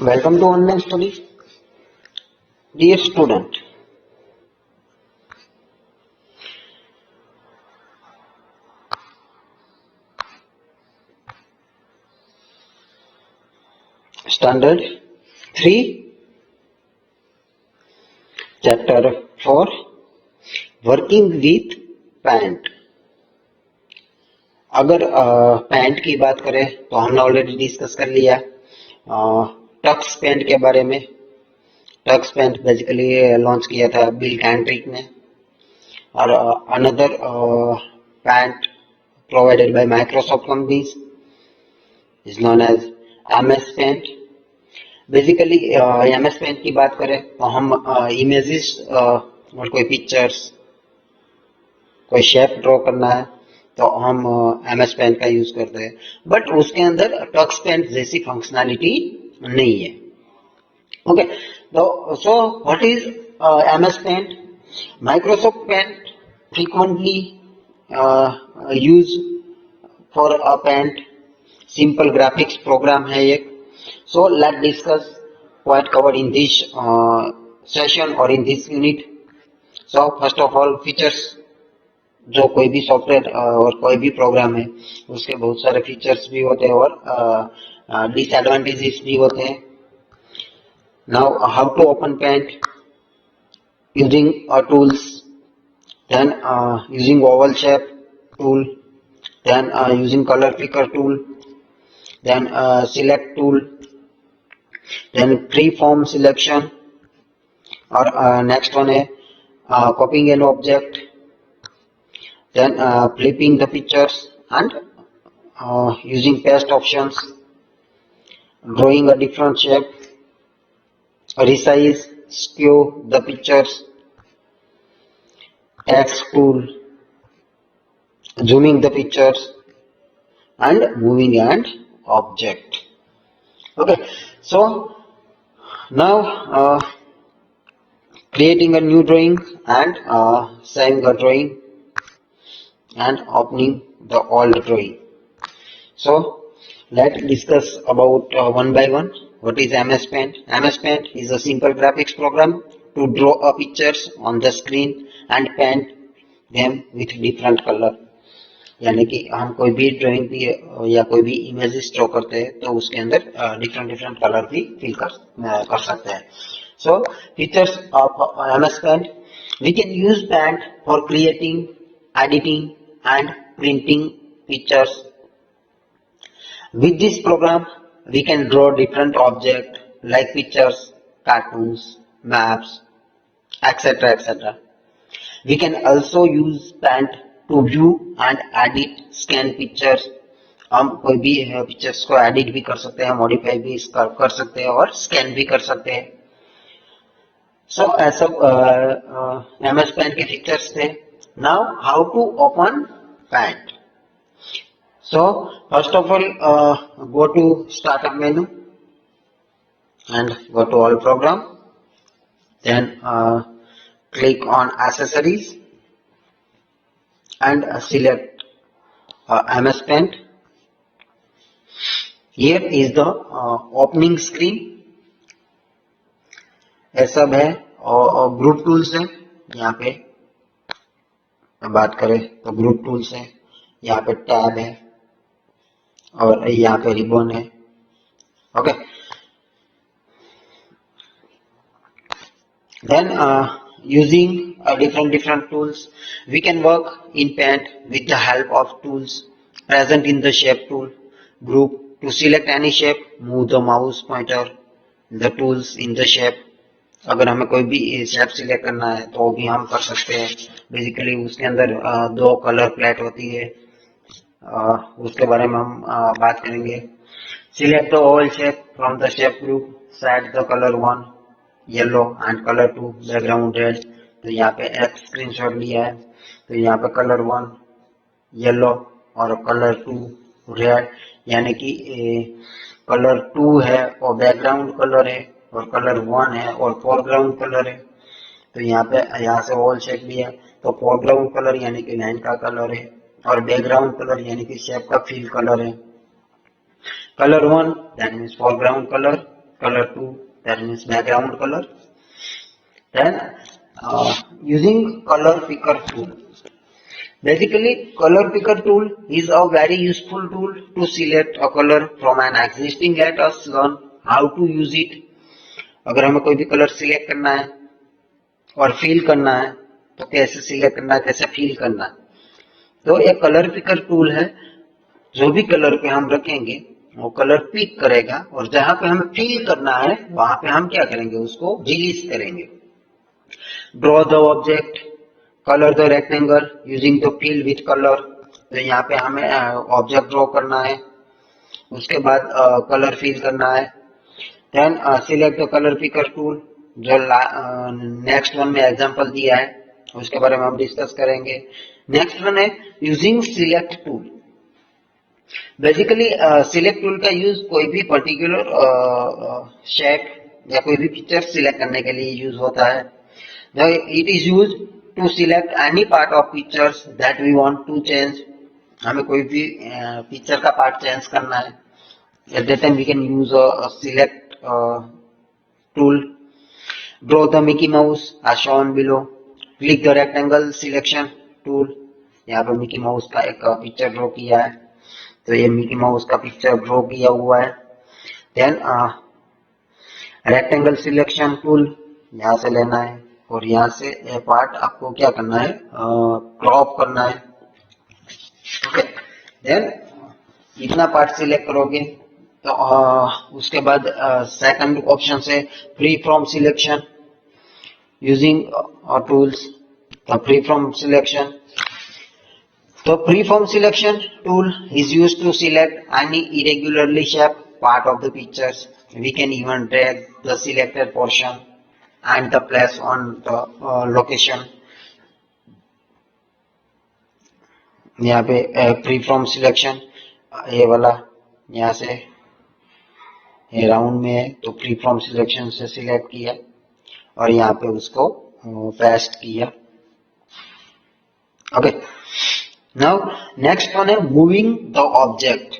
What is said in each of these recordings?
Welcome to online study. Dear student, Standard 3, Chapter 4, Working with pant. अगर pant की बात करें तो हमने ऑलरेडी डिस्कस कर लिया टक्स पैंट के बारे में. टक्स पैंट बेसिकली लॉन्च किया था बिल कैंट्रिक ने. और another pant provided by Microsoft companies is known as MS Paint. Basically MS Paint की बात करें तो हम इमेजेस और कोई पिक्चर्स, कोई शेप ड्रॉ करना है तो हम MS Paint का यूज करते हैं, बट उसके अंदर टक्स पेंट जैसी फंक्शनैलिटी नहीं है. ओके, तो so what is MS Paint? Microsoft Paint frequently use for a paint. Simple graphics program है एक. So let's discuss what covered in this session or in this unit. So first of all features. जो कोई भी software और कोई भी programme है उसके बहुत सारे फीचर्स भी होते हैं और डिसएडवांटेजेस भी होते हैं. Now how to open paint using tools, then using oval shape tool, then using color picker tool, then select tool, then freeform selection, or next one है copying an object, then flipping the pictures and using paste options, drawing a different shape, resize, skew the pictures, text tool, zooming the pictures, and moving an object. Okay, so now creating a new drawing and saving a drawing and opening the old drawing. So let's discuss about one by one. What is MS Paint? MS Paint is a simple graphics program to draw pictures on the screen and paint them with different color. यानी कि हम कोई भी drawing भी या कोई भी images draw करते हैं तो उसके अंदर डिफरेंट कलर भी फिल कर सकते हैं. So features of MS Paint. We can use paint for creating, editing and printing pictures. With this program we can draw different object like pictures, cartoons, maps, etc etc. We can also use Paint to view and edit scan pictures. हम कोई भी pictures को edit भी कर सकते हैं, modify भी कर सकते हैं और स्कैन भी कर सकते हैं. सो ऐसा MS Paint के फीचर्स थे. Now how to open Paint. So first of all go to startup menu and go to all program, then click on accessories and select MS Paint. Here is the opening screen. ये सब है और group tools है. यहाँ पे बात करें तो ग्रुप टूल्स है, यहाँ पे टैब है और यहाँ पे रिबन है. Okay, then using different tools we can work in Paint with the help of tools present in the shape tool group. To select any shape, move the mouse pointer the tools in the shape. अगर हमें कोई भी shape select करना है तो भी हम कर सकते हैं. बेसिकली उसके अंदर दो कलर प्लेट होती है, उसके बारे में हम बात करेंगे. Select the Oval shape from the shape group, set the colour 1 yellow and colour 2 background red. तो यहाँ पे एक स्क्रीनशॉट लिया है तो यहाँ पे कलर 1 येलो और कलर 2 रेड, यानी कि कलर 2 है और बैकग्राउंड कलर है और कलर 1 है और फोरग्राउंड कलर है. तो यहाँ से ओवल शेप लिया तो फोरग्राउंड कलर यानी कि लाइन का कलर है और बैकग्राउंड कलर यानी कि शेप का फील कलर है. Colour 1 that means foreground color, color tool, that means background color. Then using color picker tool. Basically, color picker tool is a very useful tool to select a color from an existing. Let us learn how to use it. अगर हमें कोई भी colour select करना है और feel करना है तो कैसे सिलेक्ट करना है, कैसे फील करना है, तो ये कलर पिकर टूल है. जो भी कलर पे हम रखेंगे वो कलर पिक करेगा और जहां पे हमें फील करना है वहां पे हम क्या करेंगे, उसको रिलीज करेंगे. Draw the object, colour the rectangle using the feel with colour. तो यहाँ पे हमें ऑब्जेक्ट ड्रॉ करना है, उसके बाद कलर फील करना है. Then select the colour picker tool, जो नेक्स्ट वन में एग्जांपल दिया है उसके बारे में हम डिस्कस करेंगे. नेक्स्ट वन है using select tool. Basically select tool का यूज कोई भी पर्टिकुलर शेप या कोई भी पिक्चर सिलेक्ट करने के लिए यूज होता है. It is use to select any part of pictures that we want to change. हमें कोई भी पिक्चर का पार्ट चेंज करना है, at that time we can use a select tool. Draw the Mickey Mouse as shown below. Click the rectangle selection tool. यहाँ पे Mickey mouse का एक पिक्चर ड्रॉ किया है, तो ये मिकी माउस का पिक्चर ड्रॉ किया हुआ है. देन रेक्टेंगल सिलेक्शन टूल यहाँ से लेना है और यहाँ से ये पार्ट आपको क्या करना है, क्रॉप करना है. ओके, देन इतना पार्ट सिलेक्ट करोगे तो उसके बाद सेकंड ऑप्शन से free from selection using tools. तो फ्री फ्रॉम सिलेक्शन, तो free from selection tool is used to select any irregularly shape part of the pictures. We can even drag the selected portion and the place on the location. यहाँ पे free from selection, ये वाला यहाँ से ये round में है तो फ्री फ्रॉम सिलेक्शन से सिलेक्ट किया और यहाँ पे उसको पेस्ट किया. ओके, नाउ नेक्स्ट वन है मूविंग द ऑब्जेक्ट.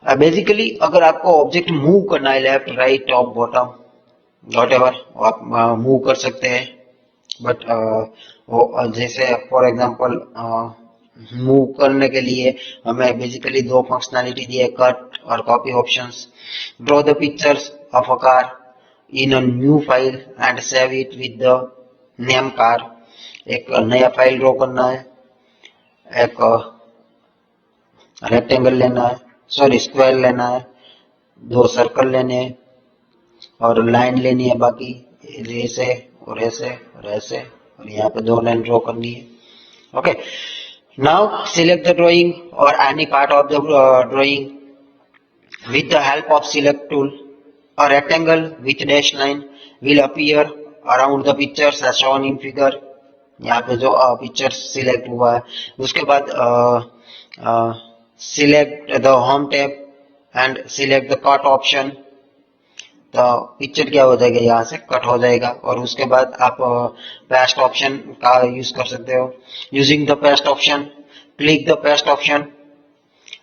बेसिकली अगर आपको ऑब्जेक्ट मूव करना है, left right top bottom whatever आप मूव कर सकते हैं. बट जैसे फॉर एग्जांपल मूव करने के लिए हमें बेसिकली दो फंक्शनैलिटी दी है, कट और copy options. Draw the pictures of a car in a new file and save it with the name car. एक नया फाइल ड्रॉ करना है, एक रेक्टेंगल लेना है, सॉरी स्क्वायर लेना है, दो सर्कल लेने हैं और लाइन लेनी है, बाकी ऐसे और ऐसे और ऐसे, और यहाँ पे दो लाइन ड्रॉ करनी है. Okay, now select the drawing or any part of the drawing with the help of select tool. A rectangle with dash line will appear around the pictures as shown in figure. यहाँ पे जो picture select हुआ है उसके बाद select the home tab and select the cut option. तो picture क्या हो जाएगा, यहाँ से कट हो जाएगा और उसके बाद आप पेस्ट ऑप्शन का यूज कर सकते हो. Using the paste option, click the paste option.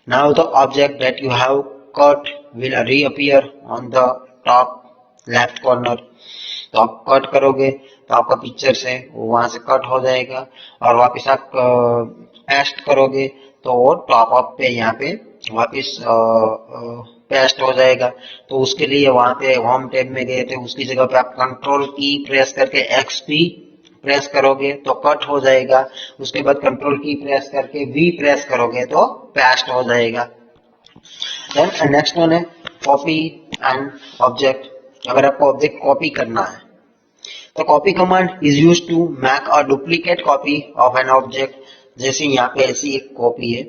Now the object that you have cut will reappear on the top left corner. तो आप कट करोगे तो आपका पिक्चर से वहां से कट हो जाएगा और वापस आप पेस्ट करोगे तो वो टॉप अप पे यहाँ पे वापस पेस्ट हो जाएगा. तो उसके लिए वहां पे होम टैब में गए थे, उसकी जगह पे आप कंट्रोल की प्रेस करके XP प्रेस करोगे तो कट हो जाएगा. उसके बाद कंट्रोल की प्रेस करके V प्रेस करोगे तो पेस्ट हो जाएगा. देन नेक्स्ट वन है कॉपी एंड ऑब्जेक्ट. अगर आपको ऑब्जेक्ट कॉपी करना है तो copy command is used to make a duplicate copy of an object. जैसे यहाँ पे ऐसी एक कॉपी है,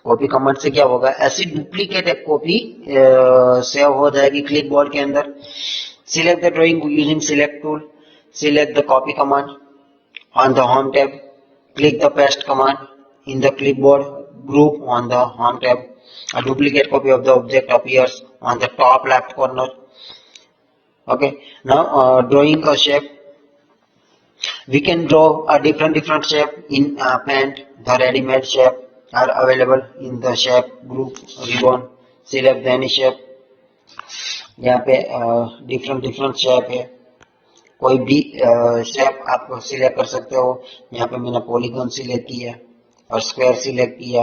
कॉपी कमांड से क्या होगा, ऐसी डुप्लीकेट एक कॉपी सेव हो जाएगी क्लिपबोर्ड के अंदर. Select the drawing using select tool. Select the copy command on the home tab. Click the paste command in the clipboard group on the home tab. A duplicate copy of the object appears on the top left corner. Okay, now drawing a shape. We can draw a different shape in Paint. The ready-made shape are available in the shape group ribbon. Select any shape. यहाँ पे different different shape है, कोई भी shape आप select कर सकते हो। यहाँ पे मैंने पॉलीगॉन सिलेक्ट किया और स्क्वायर सिलेक्ट किया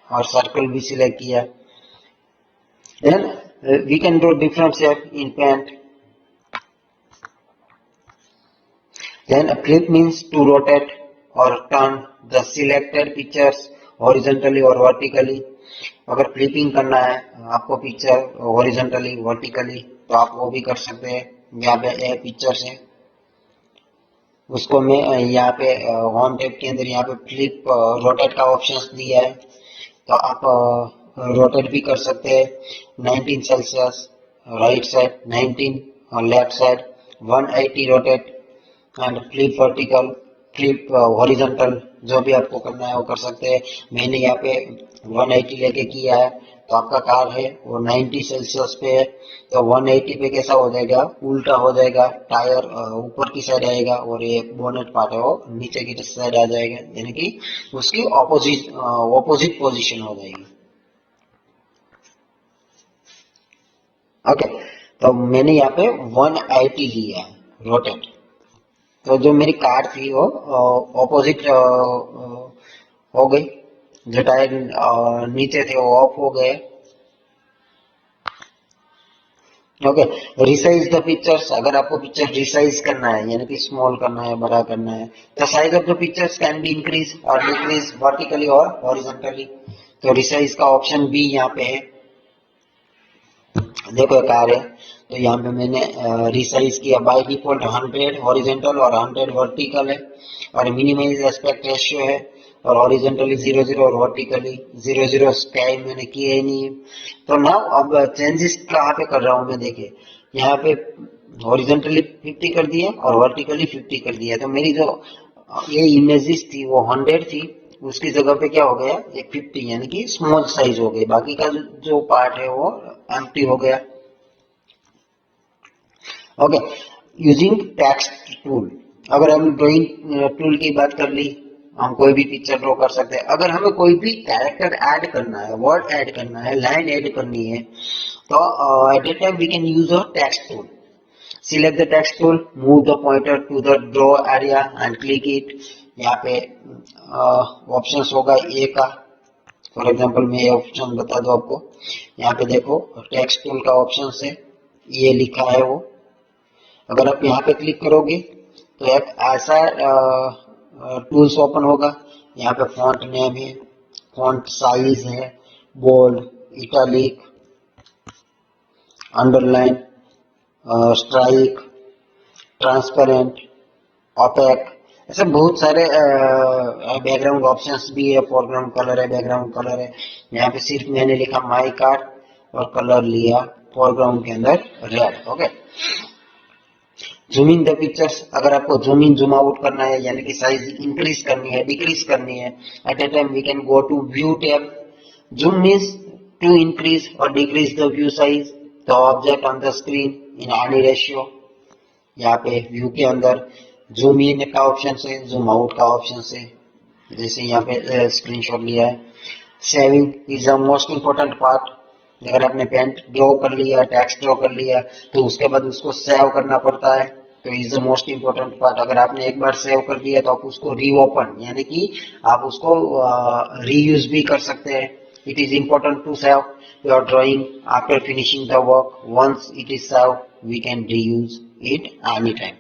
और सर्कल भी सिलेक्ट किया। Then we can draw different shape in paint. Then a flip means to rotate or turn the selected pictures horizontally or vertically. अगर फ्लिपिंग करना है आपको पिक्चर हॉरिजॉन्टली वर्टिकली तो आप वो भी कर सकते हैं। यहाँ पे ए पिक्चर्स है, उसको मैं यहाँ पे होम टैब के अंदर यहाँ पे फ्लिप रोटेट का ऑप्शन दिया है, तो आप रोटेट भी कर सकते हैं। 19 Celsius right side, 19 left side, 180 rotate and flip vertical, flip horizontal, जो भी आपको करना है वो कर सकते हैं। मैंने यहाँ पे 180 लेके किया है, तो आपका कार है वो 90 सेल्सियस पे है, तो 180 पे कैसा हो जाएगा, उल्टा हो जाएगा, टायर ऊपर की साइड आएगा और ये बोनेट पार्ट है वो नीचे की साइड आ जाएगा, यानी कि उसकी ऑपोजिट पोजीशन हो जाएगी। ओके, तो मैंने यहाँ पे 180 लिया है रोटेट, तो जो मेरी कार थी वो ऑपोजिट हो गई, जो टायर नीचे थे वो ऑफ हो गए। ओके, रिसाइज द पिक्चर्स, अगर आपको पिक्चर रिसाइज करना है यानी कि स्मॉल करना है, बड़ा करना है, तो size of the pictures can be increase और डिक्रीज वर्टिकली और हॉरिजॉन्टली। तो रिसाइज का ऑप्शन भी यहाँ पे है। देखो कार है, तो यहाँ पे मैंने रिसाइज किया, बाय डिफॉल्ट 100 हॉरिजॉन्टल और 100 वर्टिकल है, और मिनिमाइज एस्पेक्ट रेशियो है, और हॉरिजॉन्टली 00 और वर्टिकली 00 स्काई मैंने किया ही नहीं है। तो नाउ अब चेंजेस कहाँ पे कर रहा हूँ मैं, देखिए यहाँ पे हॉरिजॉन्टली 50 कर दिया और वर्टिकली 50 कर दिया, तो मेरी जो ये इमेजेस थी वो 100 थी, उसकी जगह पे क्या हो गया, एक 50 यानी कि स्मॉल साइज हो गई, बाकी का जो पार्ट है वो एम्प्टी हो गया। ओके, यूजिंग टेक्स्ट टूल, अगर हम ड्राइंग टूल की बात कर ली, हम कोई भी पिक्चर ड्रॉ कर सकते हैं। अगर हमें कोई भी कैरेक्टर ऐड करना है, वर्ड ऐड करना है, लाइन ऐड करनी है, तो at the time we can use a text tool. Select the text tool, move the pointer to the draw area and click it। यहाँ पे ऑप्शंस होगा ए का, फॉर एग्जांपल मैं ये ऑप्शन बता दूं आपको। यहाँ पे देखो टेक्स्ट टूल का ऑप्शन है, ये लिखा है वो, अगर आप यहाँ पे क्लिक करोगे तो एक ऐसा टूल्स ओपन होगा। यहाँ पे फॉन्ट नेम है, फॉन्ट साइज है, bold, italic, underline, strike, transparent, opaque, ऐसे बहुत सारे बैकग्राउंड ऑप्शंस भी है, फोरग्राउंड कलर है, बैकग्राउंड कलर है। यहाँ पे सिर्फ मैंने लिखा माई कार और कलर लिया फोरग्राउंड के अंदर red. Okay, zoom in the pictures, अगर आपको जूम इन जूम आउट करना है यानी कि साइज इंक्रीज करनी है, डिक्रीज करनी है, at a time we can go to view tab. Zoom means to increase और decrease the view size the object on the screen in any ratio. यहाँ पे व्यू के अंदर जूम इन का ऑप्शन है, जूम आउट का option है, जैसे यहाँ पे स्क्रीनशॉट लिया है। Saving is the most important part, अगर आपने पेंट ड्रॉ कर लिया, टेक्स्ट ड्रॉ कर लिया, तो उसके बाद उसको सेव करना पड़ता है, तो is the most important part. अगर आपने एक बार सेव कर दिया तो आप उसको रीओपन यानी कि आप उसको रीयूज भी कर सकते हैं। It is important to save your drawing after finishing the work, once it is save we can reuse it any time.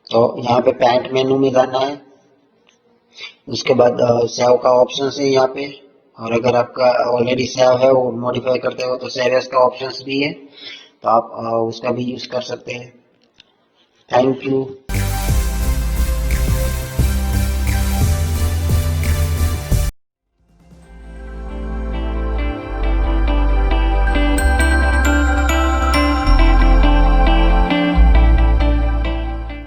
तो यहाँ पे पेंट मेनू में जाना है, उसके बाद सेव का ऑप्शन है यहाँ पे, और अगर आपका ऑलरेडी सेव है वो मॉडिफाई करते हो तो सेव एज का ऑप्शन भी है, तो आप उसका भी यूज कर सकते हैं। Thank you.